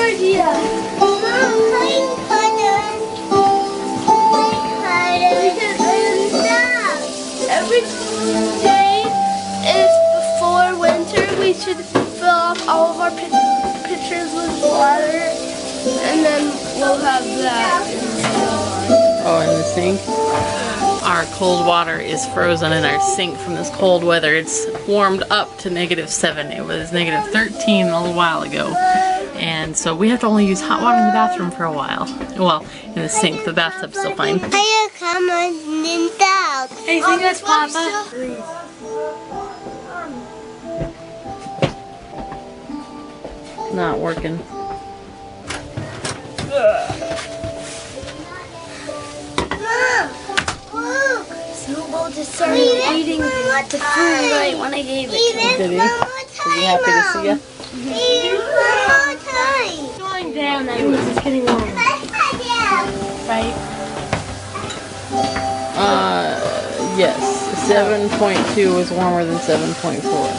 idea. Mom, every day is before winter. We should fill up all of our pitchers with water, and then we'll have that in the sink. Oh, in the sink? Our cold water is frozen in our sink from this cold weather. It's warmed up to -7. It was -13 a little while ago. And so we have to only use hot water in the bathroom for a while. Well, in the sink. The bathtub's still fine. Hey, come on in down. Hey, think that's Papa? Not working. Snowball just started eating the food right when I gave it to him. Did he? Is he happy to see you? It's going down, that means it's getting warmer. Right? Yes. 7.2 is warmer than 7.4.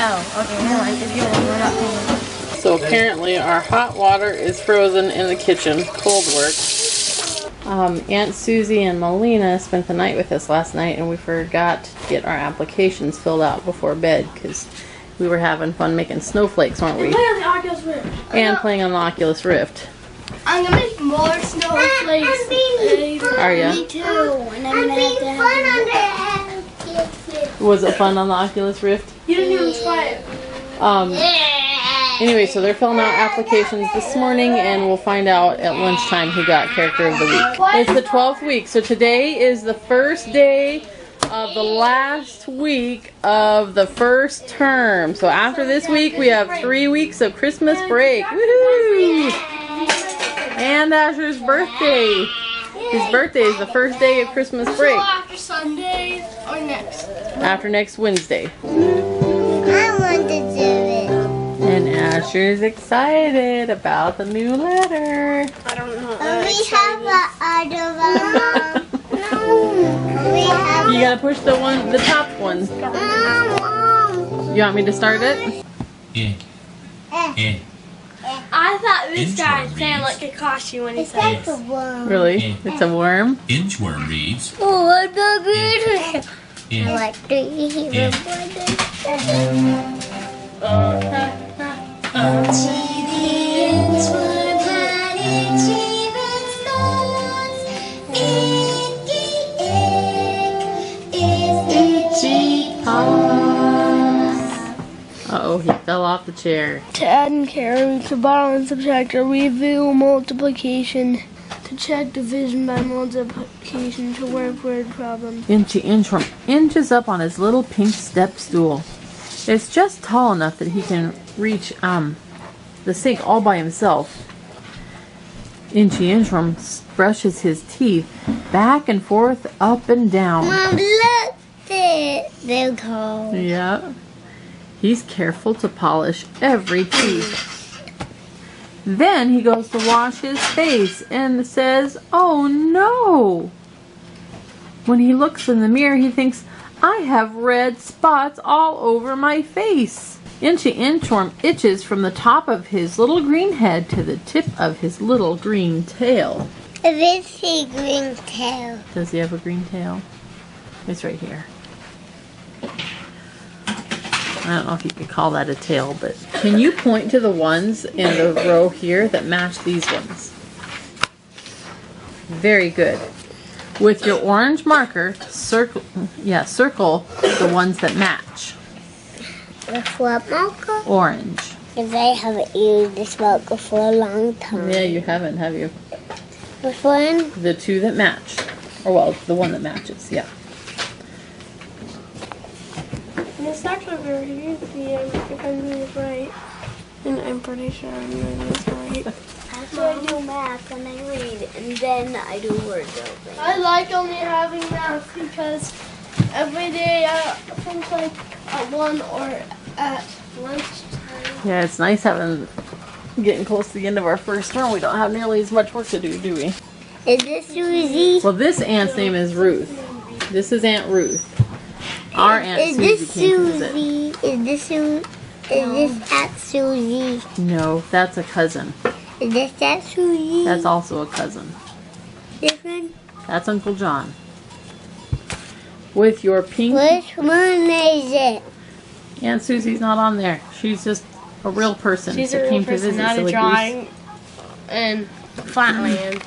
Oh, okay, no, if you want, we're not paying. So apparently our hot water is frozen in the kitchen. Cold work. Aunt Susie and Melina spent the night with us last night, and we forgot to get our applications filled out before bed because we were having fun making snowflakes, weren't we? Playing on the Oculus Rift. And playing on the Oculus Rift. I'm gonna make more snowflakes. Are ya? Me too. And I'm gonna have to have Was it fun on the Oculus Rift? You didn't even try it. Anyway, so they're filling out applications this morning, and we'll find out at lunchtime who got Character of the Week. It's the 12th week, so today is the first day of the last week of the first term. So after this week, we have 3 weeks of Christmas break. Woohoo! And Asher's birthday. His birthday is the first day of Christmas break. So after Sunday or next? After next Wednesday. I want to do it. And Asher's excited about the new letter. I don't know. We have another one. We have. You gotta push the top one. You want me to start it? I thought this guy sounded like a costume when he It's said like it. a worm. Really? It's a worm? Inchworm reads. Oh, I'm not good. I like to eat it. Uh-oh, he fell off the chair. To add and carry, to borrow and subtract, or review multiplication, to check division by multiplication, to work word problems. Inchworm inches up on his little pink step stool. It's just tall enough that he can reach the sink all by himself. Inchworm brushes his teeth back and forth, up and down. Mom, look it. They're cold. Yeah. He's careful to polish every tooth. Then he goes to wash his face and says, "Oh no!" When he looks in the mirror, he thinks, "I have red spots all over my face." Inchworm itches from the top of his little green head to the tip of his little green tail. This is a green tail. Does he have a green tail? It's right here. I don't know if you could call that a tail, but can you point to the ones in the row here that match these ones? Very good. With your orange marker, circle the ones that match. With what marker? Orange. Because I haven't used this marker for a long time. Yeah, you haven't, have you? Which one? The two that match. Or, well, the one that matches, yeah. And it's actually very easy if I'm doing it right. And I'm pretty sure I'm doing this right. So I do math when I read, and then I do word building. I like only having math because every day, things like at 1 or at lunchtime. Yeah, it's nice getting close to the end of our first term. We don't have nearly as much work to do we? Is this Susie? Well, this aunt's name is Ruth. This is Aunt Ruth. Our Aunt Is this Susie came to visit. Susie? Is this Susie? Is this Aunt Susie? No, that's a cousin. Is this Aunt Susie? That's also a cousin. Different? That's Uncle John. With your pink... Which one is it? Aunt Susie's not on there. She's just a real person. She's that a real came to person, visit not a Silly drawing in Flatland.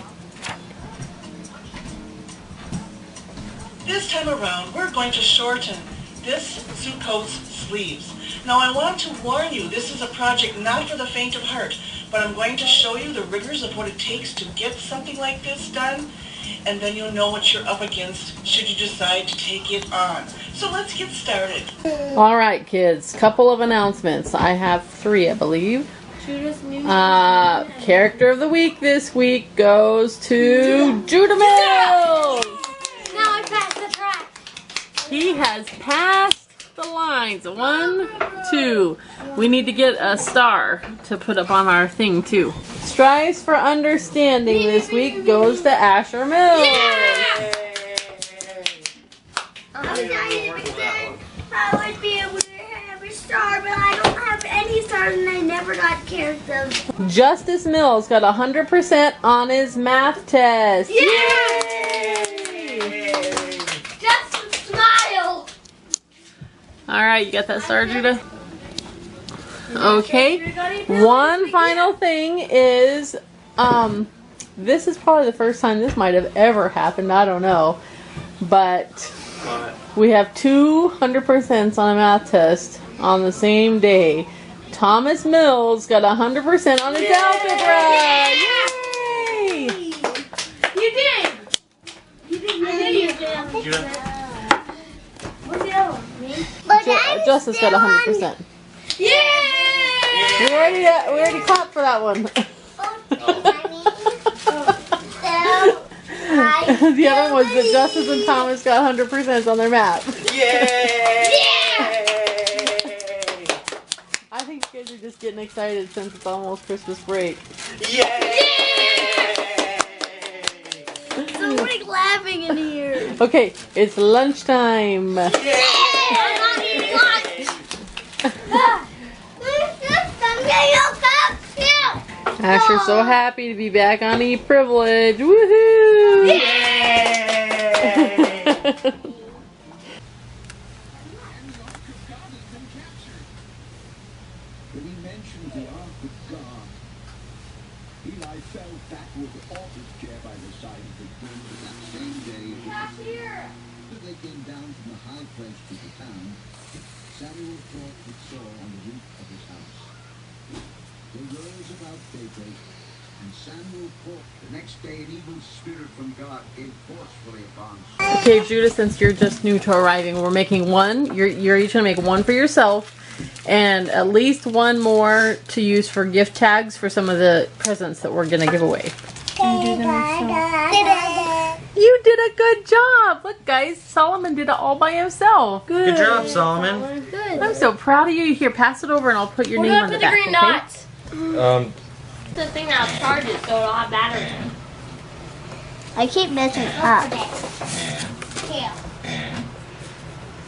This time around, we're going to shorten this suit coat's sleeves. Now, I want to warn you, this is a project not for the faint of heart, but I'm going to show you the rigors of what it takes to get something like this done, and then you'll know what you're up against should you decide to take it on. So let's get started. All right, kids. Couple of announcements. I have 3, I believe. Character of the week this week goes to Judah Mills. Now I passed the track. He has passed the lines. 1, 2. We need to get a star to put up on our thing too. Strives for understanding this week goes to Asher Mills. I would be able to have a star, but I don't have any stars and I never got character. Justice Mills got 100% on his math test. Just smile. All right, you got that star, Judah? Okay. One final thing is, this is probably the first time this might have ever happened. I don't know. But we have 200% on a math test on the same day. Thomas Mills got 100% on his algebra. Yay! You did. What's the other one? Justice got 100%. We already clapped for that one. The other one was that Justice and Thomas got 100% on their math. Yay! I think you guys are just getting excited since it's almost Christmas break. Yay! Somebody's laughing in here. Okay, it's lunchtime. I'm not eating lunch. Asher's so happy to be back on E-Privilege. Woohoo! When he mentioned the Ark of God, Eli fell backward off his chair by the side of the gate that same day. As they came down from the high place to the town, Samuel talked with Saul on the roof of his house. They rose about daybreak, and Samuel caught. The next day, an evil spirit from God came forcefully upon Saul. Okay, Judah, since you're just new to arriving, we're making one. You're each going to make one for yourself. And at least one more to use for gift tags for some of the presents that we're going to give away. You did a good job. Look, guys, Solomon did it all by himself. Good job, Solomon. I'm so proud of you. Here, pass it over and I'll put your name on the Put the back, green okay? dots. The thing that'll charge it so it'll have battery in it. I keep messing up.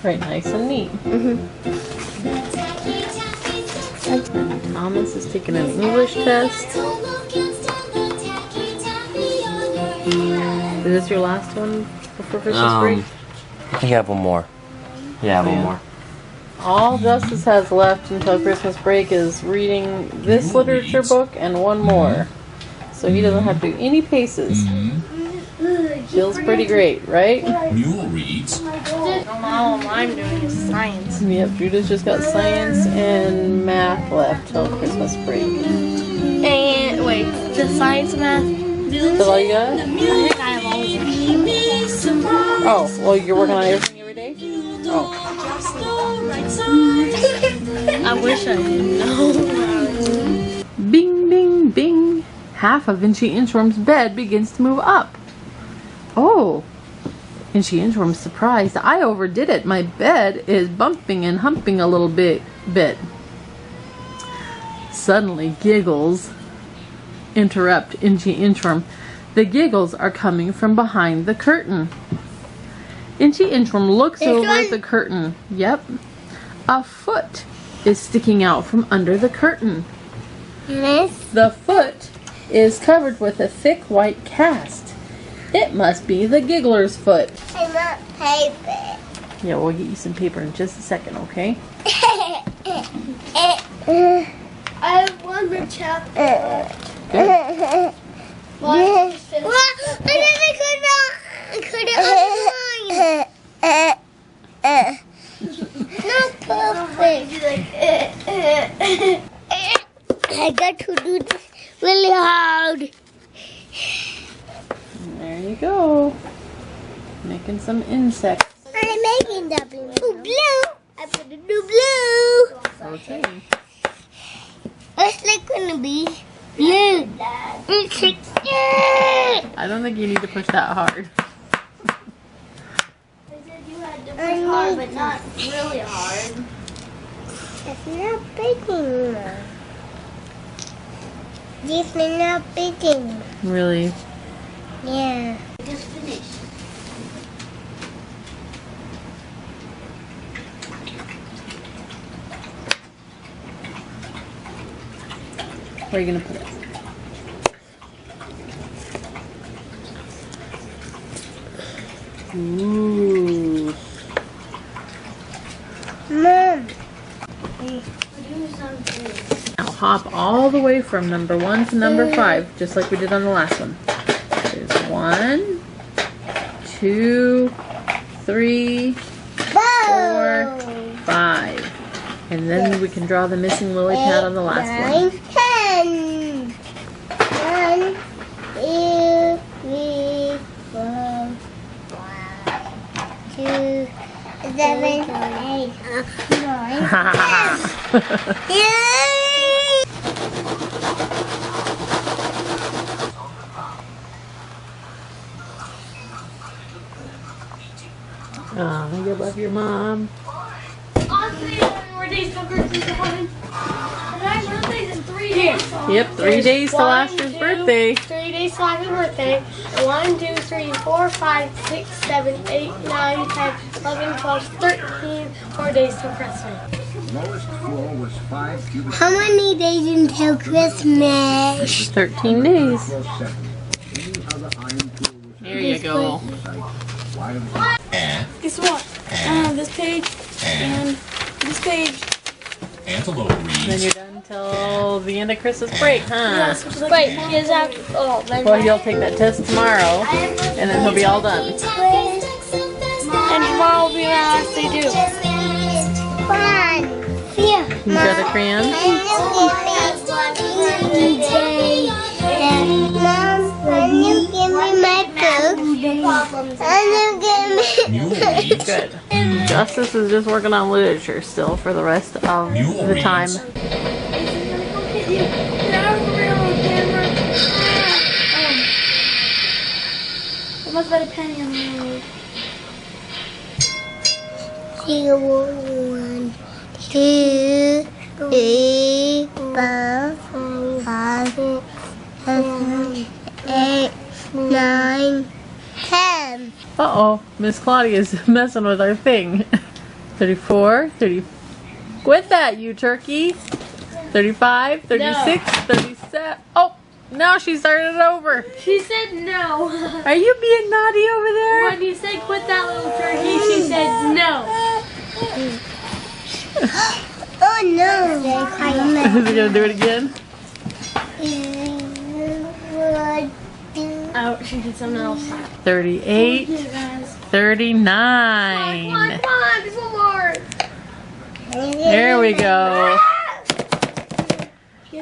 Right, nice and neat. And Thomas is taking an English test. Is this your last one before Christmas break? I think I have one more. Yeah, one more. All Justice has left until Christmas break is reading this literature book and one more. So he doesn't have to do any paces. Feels pretty great, right? Mule reads. All I'm doing is science. Yep, Judah's just got science and math left till Christmas break. And wait, just science and math. Is that all you got? I think I have all of them. Oh, well, you're working on everything every day? Oh. I wish I didn't know. Bing, bing, bing. Half of Inchi Inchworm's bed begins to move up. Oh. Inchi Inchworm's surprised. I overdid it. My bed is bumping and humping a little bit. Suddenly, giggles interrupt Inchi Inchworm. The giggles are coming from behind the curtain. Inchi Inchworm looks over at the curtain. Yep. A foot is sticking out from under the curtain. Yes. The foot is covered with a thick white cast. It must be the giggler's foot. I want paper. Yeah, we'll get you some paper in just a second, okay? I have one more chapter. Good. Well, just finish. I could not perfect. I got to do this really hard. There you go. Making some insects. I'm making the blue. I put the blue. Okay. What's it gonna be? Blue. I don't think you need to push that hard. I said you had to push hard, but not really hard. It's not big enough. This is not big enough. Really? Yeah. Just finish. Where are you going to put it? Ooh. Mom. Now hop all the way from number 1 to number 5, just like we did on the last one. There's 1, 2, 3, 4, 5. And then we can draw the missing lily pad on the last one. 10. 1, 2, 3, 4, 5, 2, 7, 8, 9, 10. Yay! Oh, you love your mom. Honestly, how many more days till Christmas is coming? My birthday's in 3 days. Yep, 3 days till Asher's birthday. 3 days till Asher's birthday. 1, 2, 3, 4, 5, 6, 7, 8, 9, 10, 11, 12, 13. 4 days till Christmas. Lowest floor was 5 cubic How many days until Christmas? 13 days. across 7. Any other iron tool was There you go. wide of Guess what? This page and this page. Antelope Then reads. you're done till the end of Christmas break, huh? Wait, is that? Oh, Well, he'll take that test tomorrow, and then he'll be all done. and tomorrow will be my last day too. Fun. Here. You got a crayon? Mom, when you give me my book, and you give me Mule reads. Good. Justice is just working on literature still for the rest of the time. There must have been a penny on the road. 1, 2, 3, 4, 5, 7, 8, 9, 10. Uh-oh, Miss Claudia's messing with our thing. 34, 30. Quit that, you turkey. 35, 36, 37. Oh, now she started it over. She said no. Are you being naughty over there? When you said quit that little turkey, she said no. Oh no. Is he gonna do it again? Oh, she did something else. 38, 39. Come on, there's one more. There we go.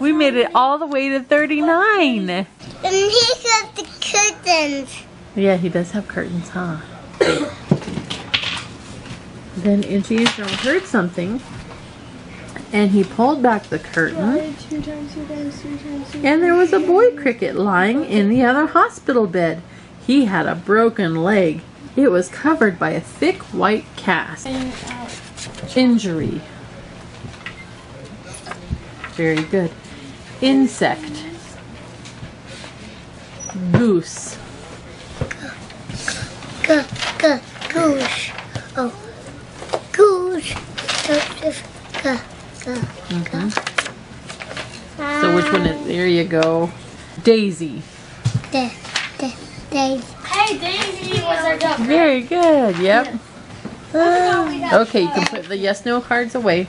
We made it all the way to 39. And he got the curtains. Yeah, he does have curtains, huh? Then Itchy's heard something, and he pulled back the curtain, and there was a boy cricket lying in the other hospital bed. He had a broken leg. It was covered by a thick white cast. Injury. Very good. Insect. Goose. Goose. Oh. Goose. So which one is, there you go. Daisy. Hey, Daisy was our duck. Very good, yep. Okay, you can put the yes/no cards away.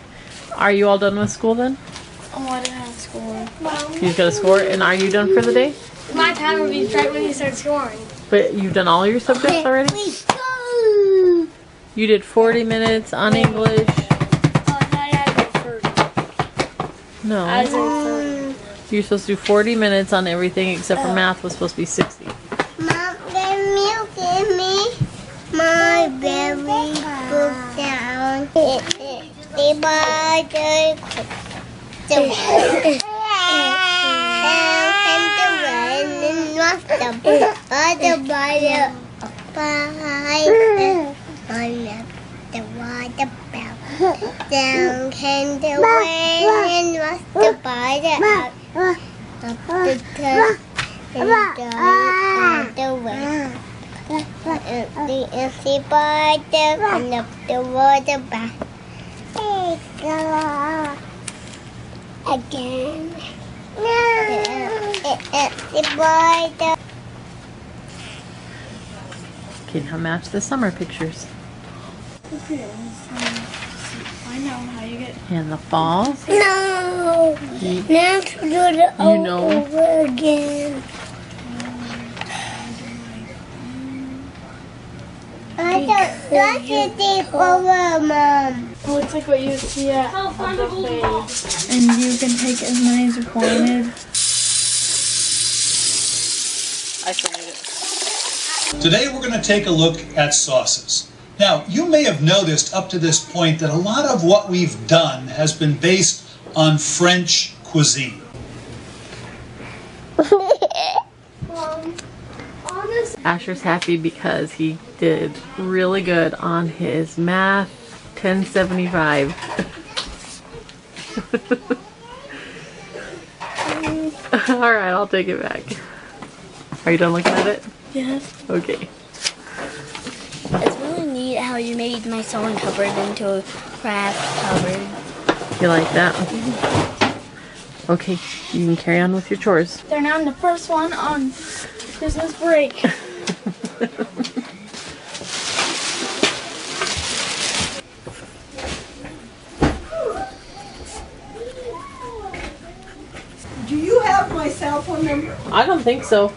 Are you all done with school then? Oh, I didn't have score. You've got to score, and are you done for the day? My time will be right when you start scoring. But you've done all your subjects already? You did 40 minutes on English. No. You're supposed to do 40 minutes on everything except for math was supposed to be 60. Mom, can you give me my belly broke down? Down came the rain and washed the spider out of the tub and died on the way. The empty spider and up the water back. Hey, go again. The empty spider. Okay, now match the summer pictures. I know how you get. And the fall. No! Now to do it over again. I don't like to take over, Mom. Oh, it's like what you see at a buffet. And you can take as many as you wanted. I submitted it. Today we're going to take a look at sauces. Now, you may have noticed up to this point that a lot of what we've done has been based on French cuisine. Asher's happy because he did really good on his math 1075. Alright, I'll take it back. Are you done looking at it? Yeah. Okay. It's really neat how you made my sewing cupboard into a craft cupboard. You like that? Okay, you can carry on with your chores. They're now in the first one on Christmas break. Do you have my cell phone number? I don't think so.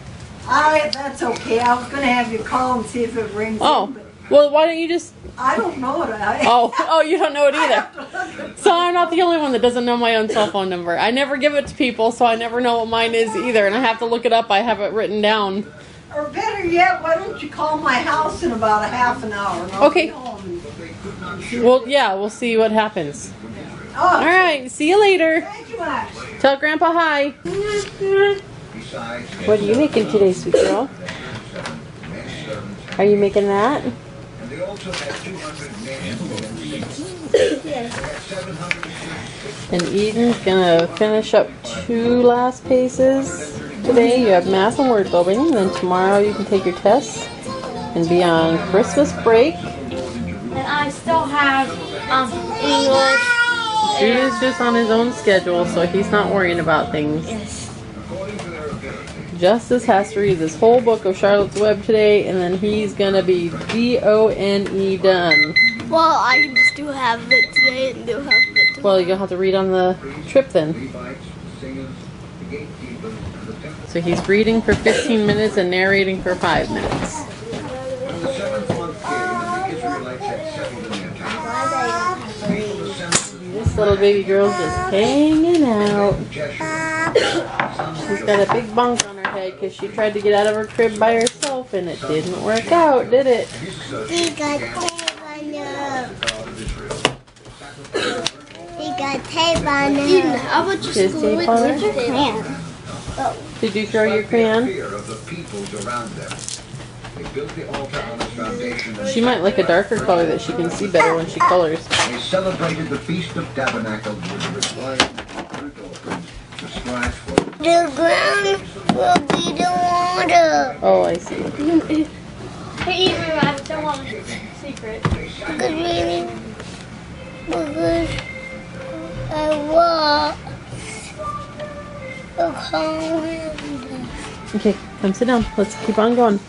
That's okay. I was going to have you call and see if it rings. Oh, well, why don't you just... I don't know it. Oh, you don't know it either. So I'm not the only one that doesn't know my own cell phone number. I never give it to people, so I never know what mine is either, and I have to look it up. I have it written down. Or better yet, why don't you call my house in about a half an hour? And I'll Okay. be home. Well, yeah, we'll see what happens. Oh, All right, see you later. thank you much. Tell Grandpa hi. What are you making today, sweet girl? Are you making that? And Eden's gonna finish up 2 last paces today. You have math and word building, and then tomorrow you can take your tests and be on Christmas break. And I still have English. Jude's just on his own schedule, so he's not worrying about things. Yes. Justice has to read this whole book of Charlotte's Web today, and then he's gonna be D-O-N-E done. Well, I can just do half of it today and do half of it tomorrow. Well, you're gonna have to read on the trip then. So he's reading for 15 minutes and narrating for 5 minutes. This little baby girl's just hanging out. She's got a big bunk on her head because she tried to get out of her crib by herself and it didn't work out, did it? He got tape on it. He got tape on it. Eden, how about you Just glue it tape on to her? your crayon? Did you throw your crayon? She might like a darker color that she can see better when she colors. They celebrated the Feast of Tabernacles with the required prescribed for. The ground will be the water. Oh, I see. Hey, Eden, I don't want a secret. Because Okay, come sit down. Let's keep on going.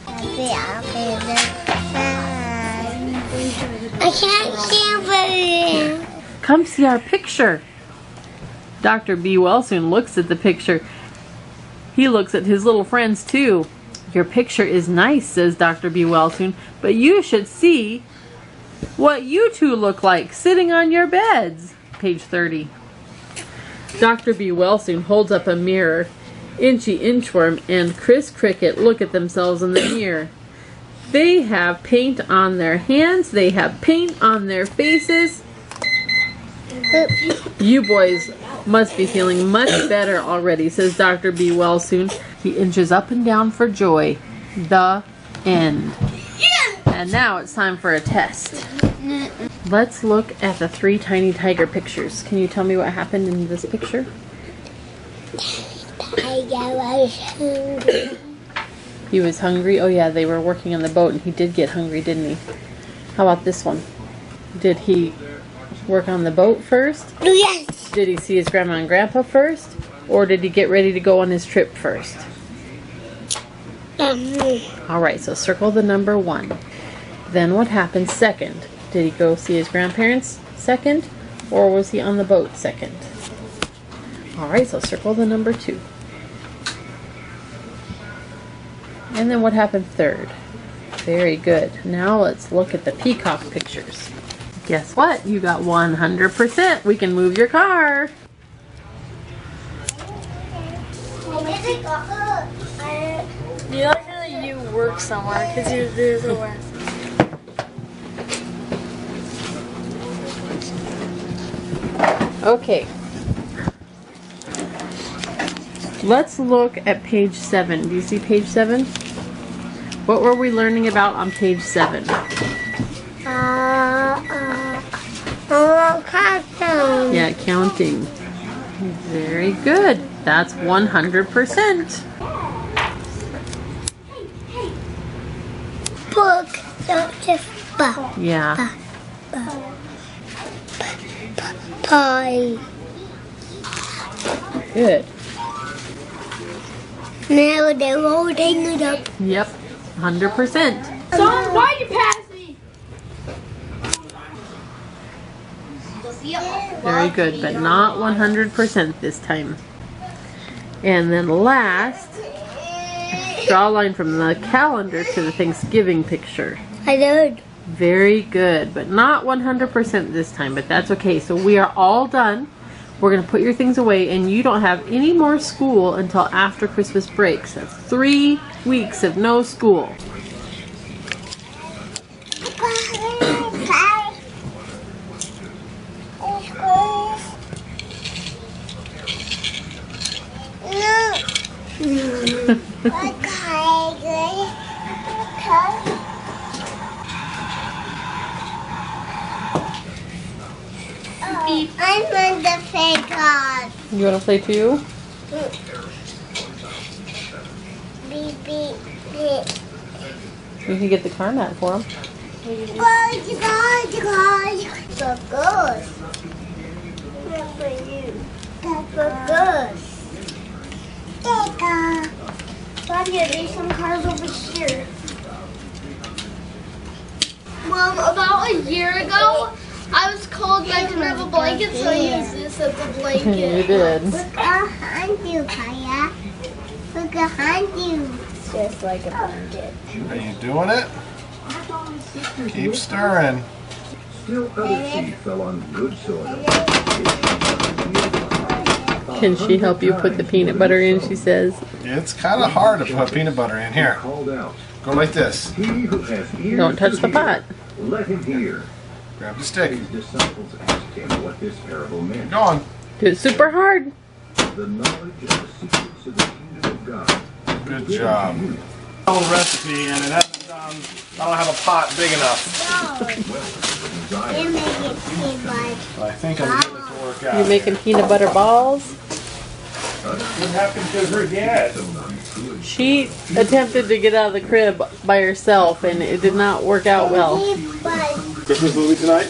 I can't see it. Come see our picture. Dr. B. Wellsoon looks at the picture. He looks at his little friends too. Your picture is nice, says Dr. B. Wellsoon, but you should see what you two look like sitting on your beds. Page 30. Dr. B. Wellsoon holds up a mirror. Inchy Inchworm and Chris Cricket look at themselves in the mirror. They have paint on their hands. They have paint on their faces. You boys must be feeling much better already, says Dr. B. Wellsoon. He inches up and down for joy. The end. And now it's time for a test. Let's look at the 3 tiny tiger pictures. Can you tell me what happened in this picture? Tiger was hungry. He was hungry? Oh yeah, they were working on the boat and he did get hungry, didn't he? How about this one? Did he work on the boat first? Yes. Did he see his grandma and grandpa first? Or did he get ready to go on his trip first? Alright, so circle the number 1. Then what happened second? Did he go see his grandparents second? Or was he on the boat second? Alright, so circle the number 2. And then what happened third? Very good. Now let's look at the peacock pictures. Guess what? You got 100%. We can move your car. You like that you work somewhere because you do the work. Okay. Let's look at page 7. Do you see page 7? What were we learning about on page 7? Counting. Yeah, counting. Very good. That's 100%. Book, not just book. Yeah. Pie. Good. Now they're loading it up. Yep. 100%. Son, why'd you pass me? Very good, but not 100% this time. And then last, draw a line from the calendar to the Thanksgiving picture. I did. Very good, but not 100% this time, but that's okay. So we are all done. We're going to put your things away, and you don't have any more school until after Christmas breaks. That's 3 weeks of no school. I want to play God. You want to play too? Beep, beep, beep. You can get the car mat for him. God. So good. That's for you. That's for good. Daddy, I made some cars over here. Mom, about a year ago, I was cold and I didn't have a blanket, so I used this as a blanket. You did. Look behind you, Kaya. Look behind you. It's just like a blanket. Are you doing it? Keep stirring. Still other seed fell on good soil. Can she help you put the peanut butter in, she says? It's kind of hard to put peanut butter in. Here, go like this. He who has ears Don't touch to the pot. hear, let him hear. Grab the stick. His disciples asked him what this parable meant. Go on. Do it super hard. The knowledge of the secrets of the kingdom of God. Good job. Old recipe, and it hasn't. I don't have a pot big enough. You make it peanut butter. But I think I'm getting it to work out. You're making peanut butter balls. What happened to her dad? She attempted to get out of the crib by herself, and it did not work out well. Christmas movie tonight?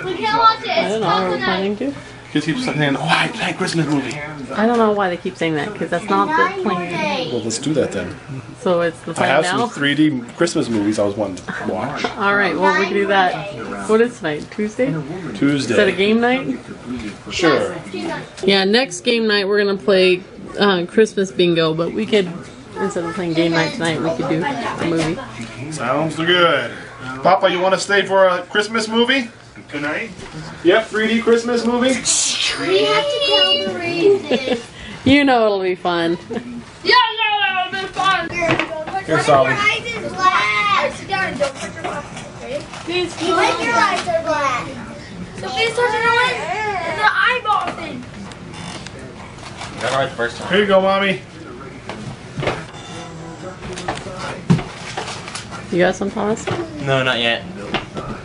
We can't watch it. I don't know. Are we planning to? Kids keep saying, "Oh, I like Christmas movie." I don't know why they keep saying that because that's not the plan. Well, let's do that then. So it's the I plan have now. some 3D Christmas movies I was wanting to watch. All right. Well, we can do that. What is tonight? Tuesday? Tuesday. Is that a game night? Sure. Yeah. Next game night we're gonna play Christmas bingo, but we could instead of playing game night tonight, we could do a movie. Sounds good. Papa, you want to stay for a Christmas movie tonight? Yep, 3D Christmas movie. We have to tell the reason. You know it'll be fun. Yeah, that'll be fun. Here, Solly. Your eyes is black. Sit down and don't touch your eyes. Okay? Please, your eyes are black. So please touch your eyes and the eyeball thing. Got it right the first time. Here you go, Mommy. You got some, Thomas? No, not yet.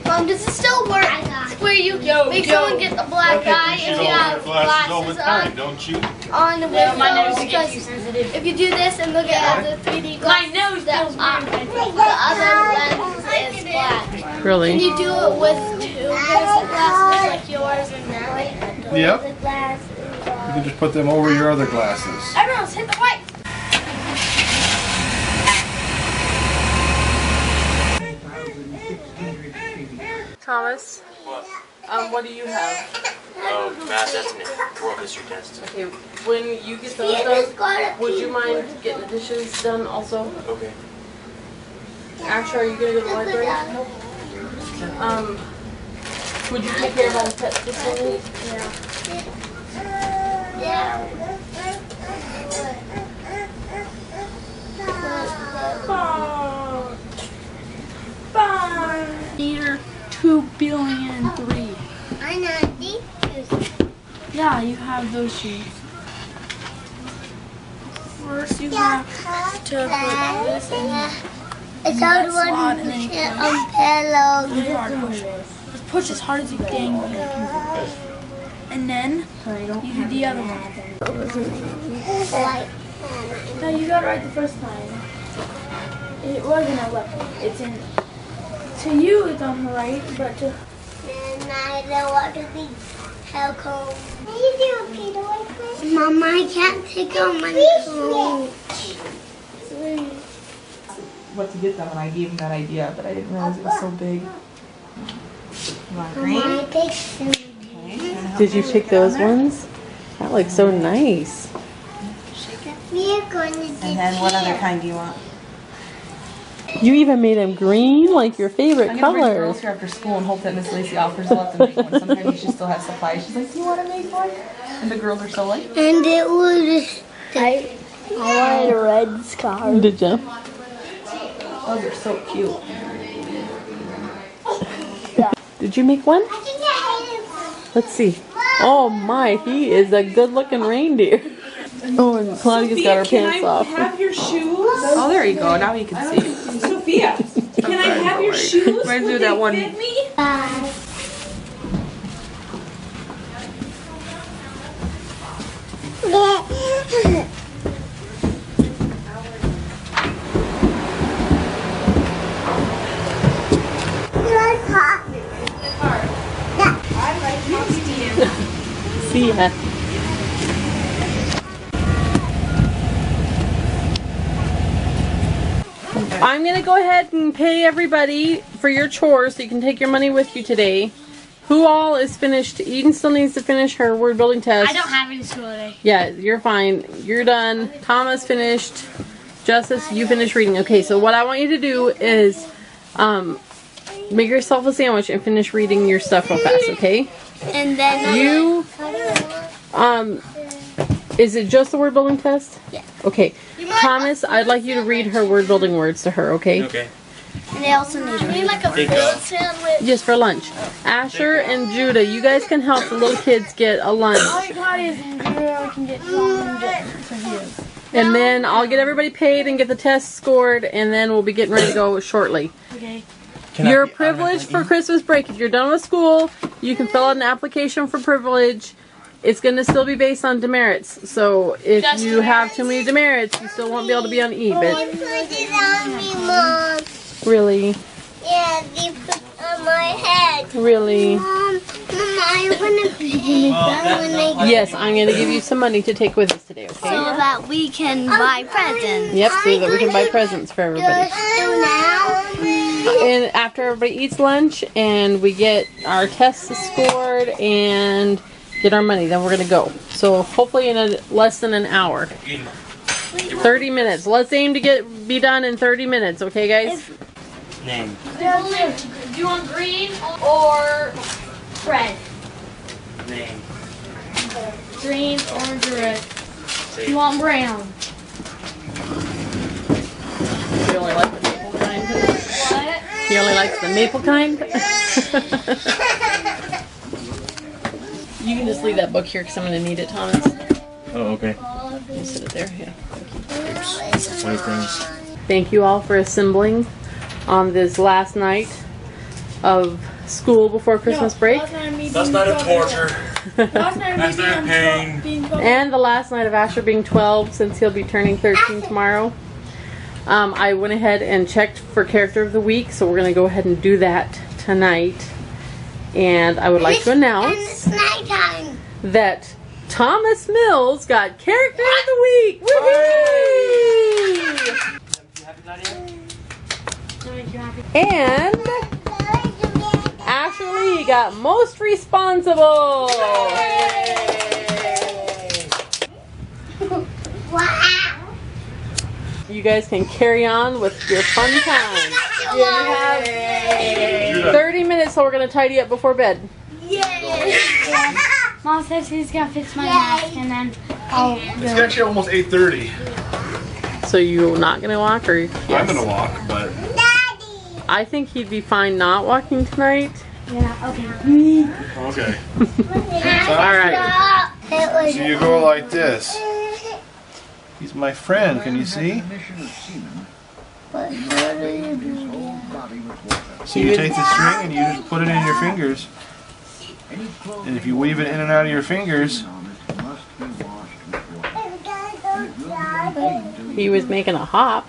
Does it still work? It's where you make someone get the black eye if you have glasses on. Don't you? On the windows, because if you do this and look at the 3D glasses, the other lens is black. Really? Can you do it with two pairs of glasses like yours and that? Yep. You can just put them over your other glasses. Everyone, hit the white. Thomas? What? What do you have? Oh, math estimate. World history test. Okay, when you get those done, would you mind getting the dishes done also? Okay. Asher, are you gonna go to the library? Would you take care of all the pets this week? Yeah. Either 2,000,000,003. I know these shoes. Yeah, you have those shoes. First, you have to put this in. It's all the one and then you on pillow. Just push as hard as you can. And then you do the other one. No, you got it right the first time. It wasn't a left. It's in. To you, it's on the right, but to. And I don't want to be how cold. What are you doing, Peter? Mama, I can't take on my clothes. What to get them, and I gave him that idea, but I didn't realize it was so big. You want green? Mama, I take some. Okay. Did you pick those ones? That looks so nice. We're going to do And then what other kind do you want? You even made them green, like your favorite I'm gonna bring the girls colors. here after school and hope that Miss Lacey offers to let them make one. Sometimes she still has supplies. She's like, "Do you want to make one?" And the girls are so like, And it was. I wanted a red scarf. Did you? "Those are so cute." Did you make one? Let's see. Oh my, he is a good-looking reindeer. Oh, and Claudia's got her pants off. Have your shoes? Oh, there you go. Now you can see. Sophia, can I have your shoes? Reminds me of that one. Fit me? See ya. I'm gonna go ahead and pay everybody for your chores so you can take your money with you today. Who all is finished? Eden still needs to finish her word building test. I don't have any school today. Yeah, you're fine. You're done. Thomas finished. Justice, you finished reading. Okay, so what I want you to do is make yourself a sandwich and finish reading your stuff real fast, okay? And then You, is it just the word building test? Yeah. Okay. Thomas, I'd like you to read her word building words to her, okay? Okay. And they also need like a food sandwich. Just for lunch. Asher and Judah, you guys can help the little kids get a lunch. All you got is we can get for you. And then I'll get everybody paid and get the test scored, and then we'll be getting ready to go shortly. Okay. You're privileged for Christmas break. If you're done with school, you can fill out an application for privilege. It's going to still be based on demerits. So if you have too many demerits, you still won't be able to be on E. But They put it on me, Mom. really, Yeah, they put on on my head. Really? Mom, I want to pick that when I Yes, I'm going to give you some money to take with us today, okay? So that we can buy presents. Yep, so that we can buy presents for everybody. go now. And after everybody eats lunch and we get our tests scored and get our money, then we're going to go. So hopefully in less than an hour. 30 minutes. Let's aim to be done in 30 minutes, okay guys? Name. Do you want green or red? Name. Green, orange, or red. You want brown? You only like the maple kind? What? He only likes the maple kind? You can just leave that book here because I'm going to need it, Thomas. Oh, okay. You sit it there, yeah. Funny things. Thank you all for assembling on this last night of school before Christmas break. That's not a torture. That's not a pain. And the last night of Asher being 12 since he'll be turning 13 tomorrow. I went ahead and checked for character of the week, so we're going to go ahead and do that tonight. And I would like to announce that Thomas Mills got character of the week. Woohoo! And Ashley got most responsible. You guys can carry on with your fun time. You have 30 minutes, so we're going to tidy up before bed. Yeah. Mom says she's gonna fix my mask and then I'll It's actually almost 8:30. So you're not going to walk, or yes? I'm gonna walk, but I think he'd be fine not walking tonight. Yeah, okay. okay. All right. So you go like this. He's my friend. Can you see? So you take the string and you just put it in your fingers. And if you weave it in and out of your fingers, He was making a hop.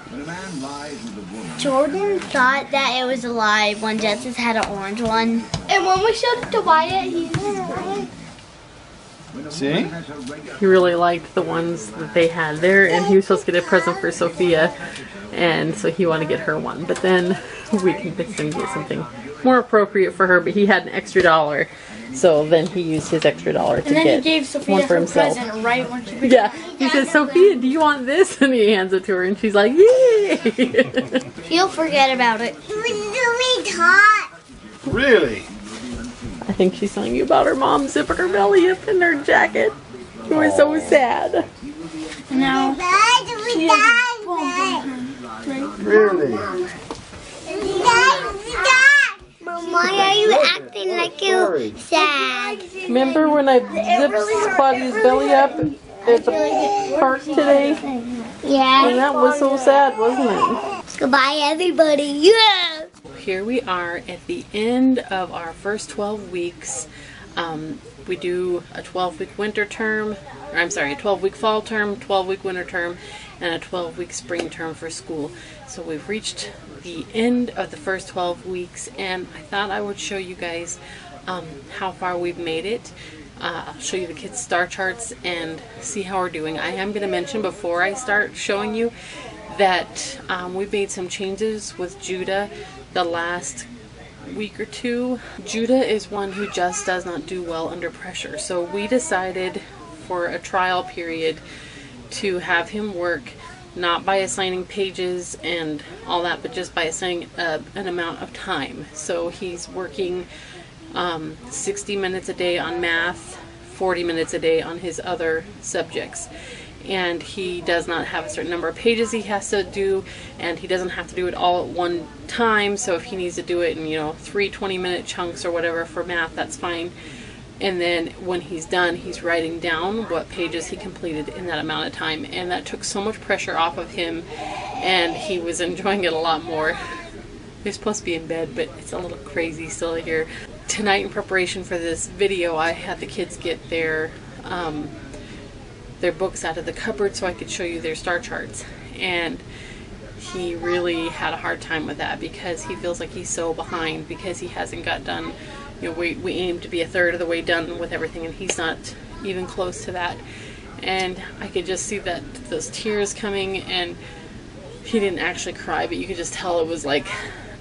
Jordan thought that it was a lie when Justice had an orange one. And when we showed it to Wyatt, he see? He really liked the ones that they had there, and he was supposed to get a present for Sophia, and so he wanted to get her one. But then we convinced him to get something more appropriate for her, but he had an extra $1. So then he used his extra $1 to And then get he gave Sophia one for her himself. present right when she Yeah, he said, Sophia, do you want this? And he hands it to her, and she's like, yay! He'll forget about it. Really? I think she's telling you about her mom zipping her belly up in her jacket. It was so sad. No. Really? Why are you acting like you're sad? Remember when I zipped Claudia's belly up at the park today? Yeah. And that was so sad, wasn't it? Goodbye, everybody. Yeah. Here we are at the end of our first 12 weeks. We do a 12-week winter term, or I'm sorry, a 12-week fall term, 12-week winter term, and a 12-week spring term for school. So we've reached the end of the first 12 weeks, and I thought I would show you guys how far we've made it. I'll show you the kids' star charts and see how we're doing. I am going to mention before I start showing you that we've made some changes with Judah the last week or two. Judah is one who just does not do well under pressure. So we decided for a trial period to have him work not by assigning pages and all that, but just by assigning an amount of time. So he's working 60 minutes a day on math, 40 minutes a day on his other subjects. And he does not have a certain number of pages he has to do, and he doesn't have to do it all at one time. So if he needs to do it in, 3 20-minute chunks or whatever for math, that's fine. And then when he's done, he's writing down what pages he completed in that amount of time. And that took so much pressure off of him, and he was enjoying it a lot more. He's supposed to be in bed, but it's a little crazy still here. Tonight, in preparation for this video, I had the kids get their books out of the cupboard so I could show you their star charts. And he really had a hard time with that because he feels like he's so behind because he hasn't got done. You know, we aim to be a third of the way done with everything, and he's not even close to that. And I could just see that those tears coming, and he didn't actually cry, but you could just tell it was like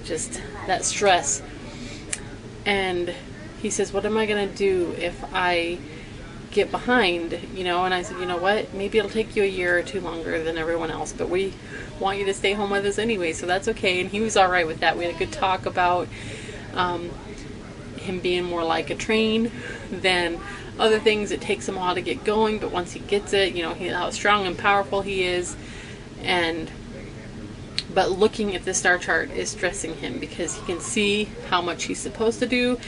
just that stress. And he says, what am I gonna do if I get behind, you know? And I said, you know what, maybe it'll take you a year or two longer than everyone else, but we want you to stay home with us anyway, so that's okay. And he was all right with that. We had a good talk about him being more like a train than other things. It takes him a while to get going, but once he gets it, you know, how strong and powerful he is. But looking at the star chart is stressing him because he can see how much he's supposed to do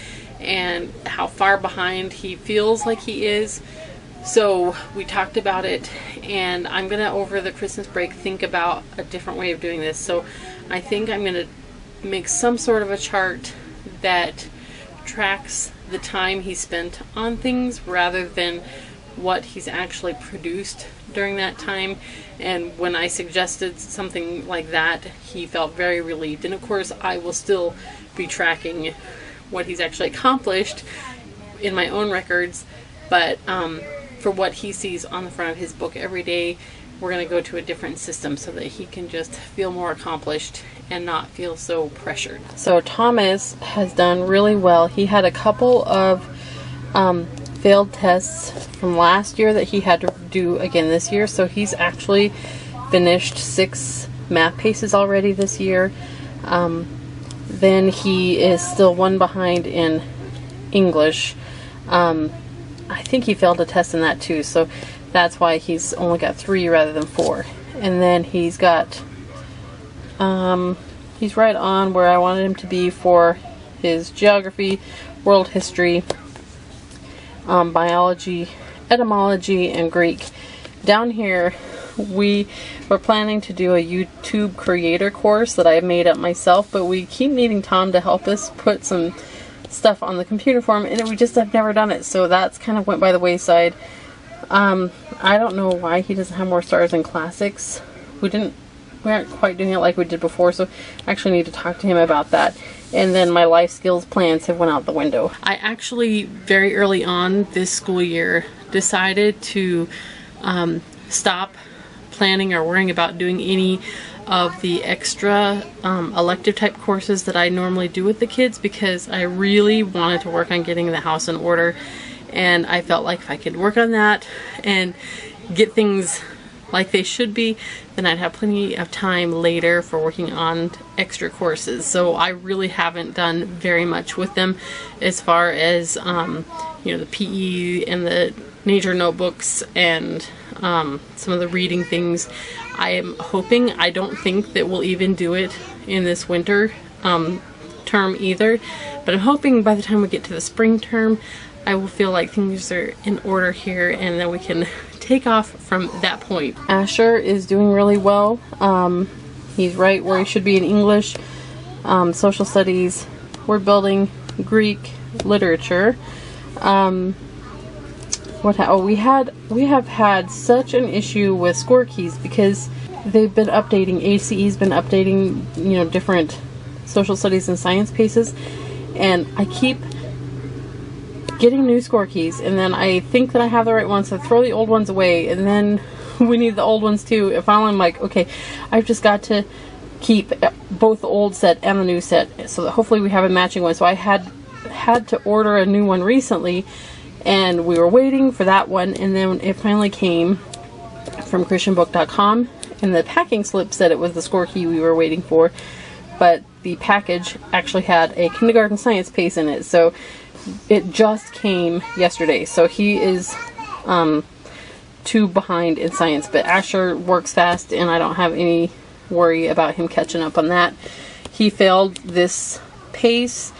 and how far behind he feels like he is. So we talked about it, and I'm gonna, over the Christmas break, think about a different way of doing this. So I think I'm gonna make some sort of a chart that tracks the time he spent on things rather than what he's actually produced during that time. And when I suggested something like that, he felt very relieved. And of course, I will still be tracking what he's actually accomplished in my own records, but for what he sees on the front of his book every day, we're going to go to a different system so that he can just feel more accomplished and not feel so pressured. So Thomas has done really well. He had a couple of failed tests from last year that he had to do again this year, so he's actually finished 6 math paces already this year. Then he is still 1 behind in English. I think he failed a test in that too, so that's why he's only got 3 rather than 4. And then he's got he's right on where I wanted him to be for his geography, world history, biology, etymology, and Greek. Down here we were planning to do a YouTube creator course that I made up myself, but we keep needing Tom to help us put some stuff on the computer for him, and we just have never done it, so that's kind of went by the wayside. I don't know why he doesn't have more stars in classics. We aren't quite doing it like we did before, so I actually need to talk to him about that. And then my life skills plans have went out the window. I actually, very early on this school year, decided to stop planning or worrying about doing any of the extra elective type courses that I normally do with the kids, because I really wanted to work on getting the house in order, and I felt like if I could work on that and get things like they should be, then I'd have plenty of time later for working on extra courses. So I really haven't done very much with them as far as you know, the PE and the nature notebooks and some of the reading things. I am hoping, I don't think that we'll even do it in this winter term either, but I'm hoping by the time we get to the spring term, I will feel like things are in order here, and then we can take off from that point. Asher is doing really well. He's right where he should be in English, social studies, word building, Greek, literature. We have had such an issue with score keys because they've been updating, ACE's been updating, you know, different social studies and science paces, and I keep getting new score keys, and then I think that I have the right ones, so I throw the old ones away, and then we need the old ones too. And finally I'm like, okay, I've just got to keep both the old set and the new set so that hopefully we have a matching one. So I had to order a new one recently, and we were waiting for that one, and then it finally came from christianbook.com, and the packing slip said it was the score key we were waiting for, but the package actually had a kindergarten science pace in it, so it just came yesterday. So he is 2 behind in science, but Asher works fast, and I don't have any worry about him catching up on that. He failed this pace,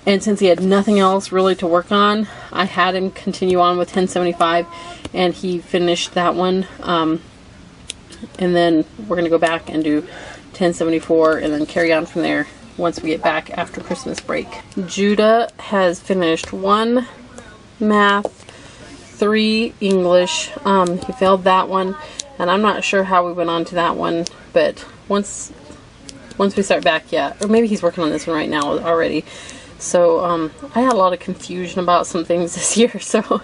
and since he had nothing else really to work on, I had him continue on with 1075, and he finished that one. And then we're going to go back and do 1074 and then carry on from there once we get back after Christmas break. Judah has finished 1 math, 3 English. He failed that one. And I'm not sure how we went on to that one, but once we start back, yeah. Or maybe he's working on this one right now already. So I had a lot of confusion about some things this year. So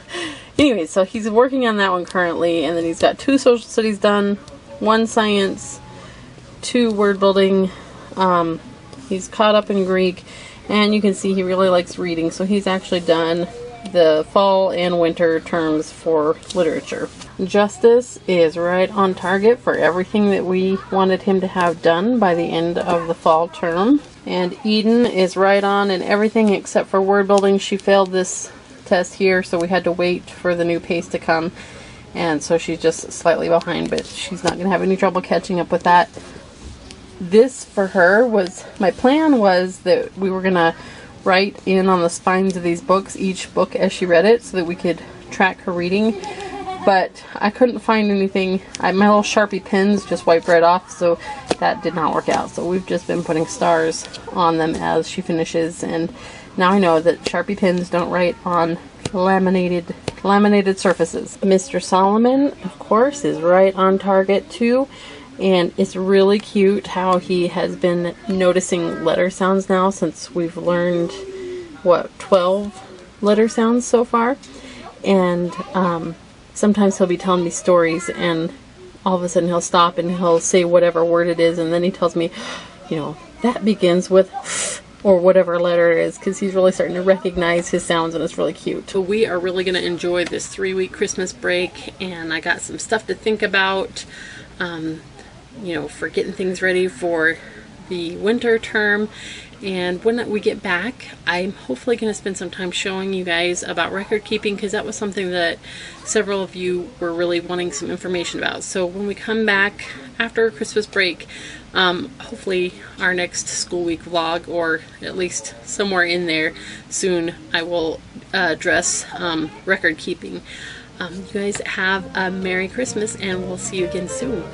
anyway, so he's working on that one currently, and then he's got 2 social studies done, 1 science, 2 word building. He's caught up in Greek, and you can see he really likes reading, so he's actually done the fall and winter terms for literature. Justice is right on target for everything that we wanted him to have done by the end of the fall term. And Eden is right on in everything except for word building. She failed this test here, so we had to wait for the new pace to come. And so she's just slightly behind, but she's not going to have any trouble catching up with that. This for her was, my plan was that we were going to write in on the spines of these books, each book as she read it, so that we could track her reading. But I couldn't find anything. My little Sharpie pens just wiped right off, so that did not work out. So we've just been putting stars on them as she finishes, and now I know that Sharpie pens don't write on laminated surfaces. Mr. Solomon, of course, is right on target too. And it's really cute how he has been noticing letter sounds now, since we've learned, what, 12 letter sounds so far. And sometimes he'll be telling me stories, and all of a sudden he'll stop and he'll say whatever word it is, and then he tells me, you know, that begins with or whatever letter it is, because he's really starting to recognize his sounds, and it's really cute. So we are really going to enjoy this 3-week Christmas break, and I got some stuff to think about. You know, for getting things ready for the winter term. And when we get back, I'm hopefully going to spend some time showing you guys about record keeping, because that was something that several of you were really wanting some information about. So when we come back after Christmas break, hopefully our next school week vlog, or at least somewhere in there soon, I will address record keeping. You guys have a Merry Christmas, and we'll see you again soon.